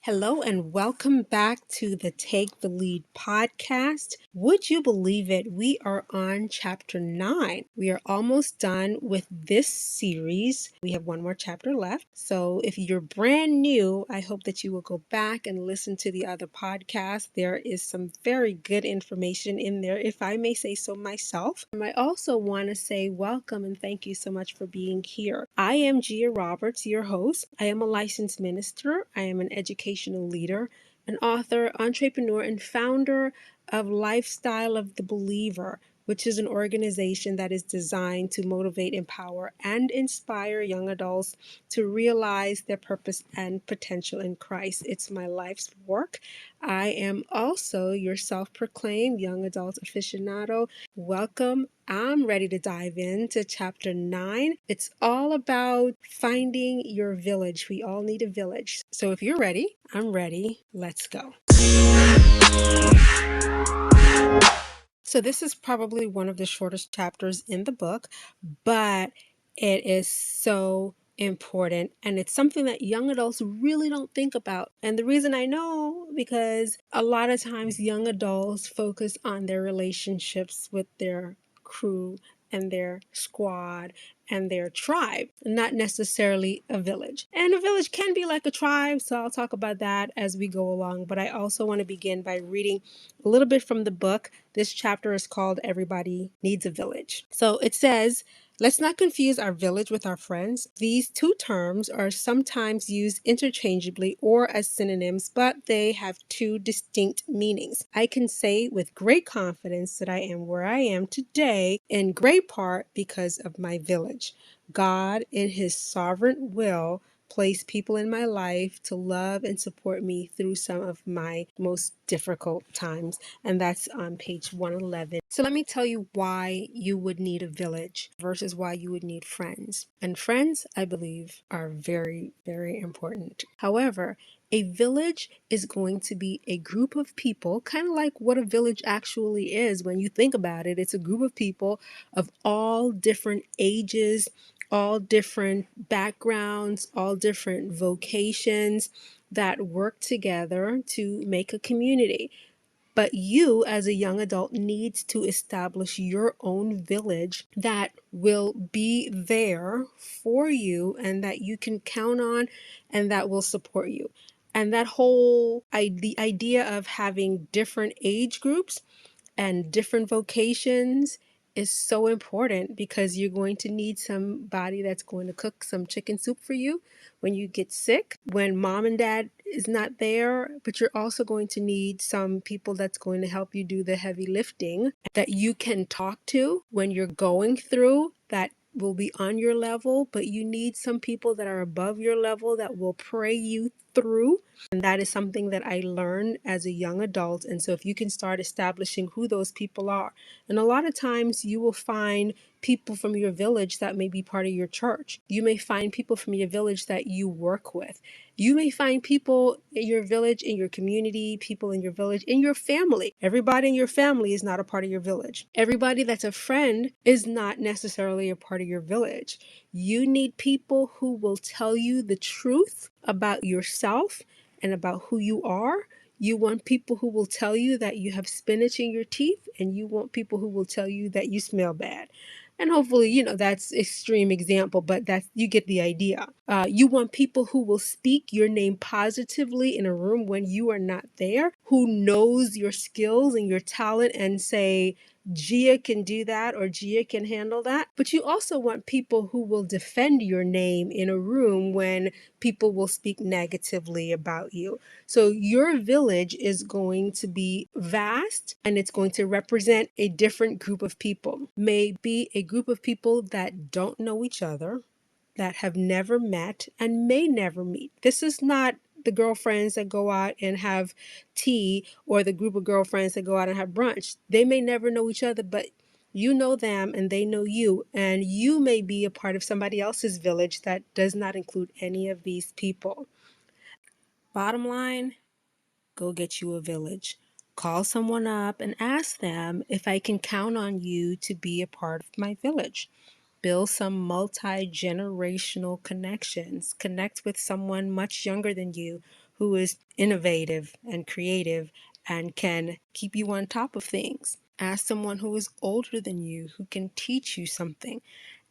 Hello and welcome back to the Take the Lead podcast. Would you believe it? We are on chapter 9. We are almost done with this series. We have one more chapter left. So if you're brand new, I hope that you will go back and listen to the other podcast. There is some very good information in there, if I may say so myself. I also want to say welcome and thank you so much for being here. I am Gia Roberts, your host. I am a licensed minister. I am an educational leader, an author, entrepreneur, and founder of Lifestyle of the Believer, which is an organization that is designed to motivate, empower, and inspire young adults to realize their purpose and potential in Christ. It's my life's work. I am also your self-proclaimed young adult aficionado. Welcome. I'm ready to dive into chapter 9. It's all about finding your village. We all need a village. So if you're ready, I'm ready. Let's go. So this is probably one of the shortest chapters in the book, but it is so important and it's something that young adults really don't think about. And the reason I know, because a lot of times young adults focus on their relationships with their crew and their squad and their tribe, not necessarily a village. And a village can be like a tribe, so I'll talk about that as we go along. But I also want to begin by reading a little bit from the book. This chapter is called Everybody Needs a Village. So it says, let's not confuse our village with our friends. These two terms are sometimes used interchangeably or as synonyms, but they have two distinct meanings. I can say with great confidence that I am where I am today in great part because of my village. God, in His sovereign will, place people in my life to love and support me through some of my most difficult times. And that's on page 111. So let me tell you why you would need a village versus why you would need friends. And friends, I believe, are very, very important. However, a village is going to be a group of people, kind of like what a village actually is. When you think about it, it's a group of people of all different ages, all different backgrounds, all different vocations that work together to make a community. But you, as a young adult, needs to establish your own village that will be there for you and that you can count on and that will support you. And that whole the idea of having different age groups and different vocations is so important because you're going to need somebody that's going to cook some chicken soup for you when you get sick, when mom and dad is not there, but you're also going to need some people that's going to help you do the heavy lifting that you can talk to when you're going through that will be on your level, but you need some people that are above your level that will pray you through. And that is something that I learned as a young adult. And so if you can start establishing who those people are, and a lot of times you will find people from your village that may be part of your church. You may find people from your village that you work with. You may find people in your village, in your community, people in your village, in your family. Everybody in your family is not a part of your village. Everybody that's a friend is not necessarily a part of your village. You need people who will tell you the truth about yourself and about who you are. You want people who will tell you that you have spinach in your teeth, and you want people who will tell you that you smell bad. And hopefully, that's extreme example, but that's, you get the idea. You want people who will speak your name positively in a room when you are not there, who knows your skills and your talent and say, Gia can do that or Gia can handle that. But you also want people who will defend your name in a room when people will speak negatively about you. So your village is going to be vast and it's going to represent a different group of people. Maybe a group of people that don't know each other, that have never met and may never meet. This is not the girlfriends that go out and have tea or the group of girlfriends that go out and have brunch. They may never know each other, but you know them and they know you, and you may be a part of somebody else's village that does not include any of these people. Bottom line, go get you a village. Call someone up and ask them if I can count on you to be a part of my village. Build some multi-generational connections. Connect with someone much younger than you who is innovative and creative and can keep you on top of things. Ask someone who is older than you who can teach you something.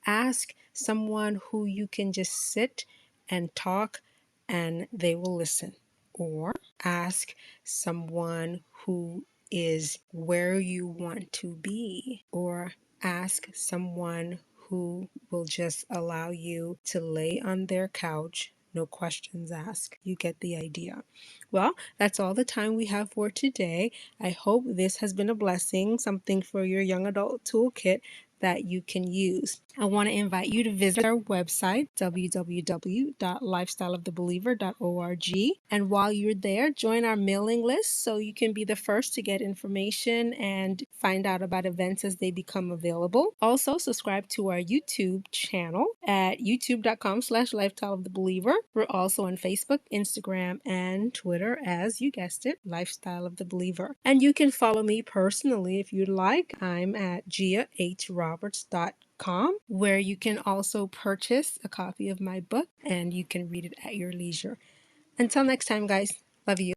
Ask someone who you can just sit and talk and they will listen. Or ask someone who is where you want to be. Or ask someone who will just allow you to lay on their couch, no questions asked. You get the idea. Well, that's all the time we have for today. I hope this has been a blessing, something for your young adult toolkit that you can use. I want to invite you to visit our website, www.lifestyleofthebeliever.org. And while you're there, join our mailing list so you can be the first to get information and find out about events as they become available. Also, subscribe to our YouTube channel at youtube.com/lifestyleofthebeliever. We're also on Facebook, Instagram, and Twitter as you guessed it, Lifestyle of the Believer. And you can follow me personally if you'd like. I'm at giahroberts.com, where you can also purchase a copy of my book and you can read it at your leisure. Until next time, guys, love you.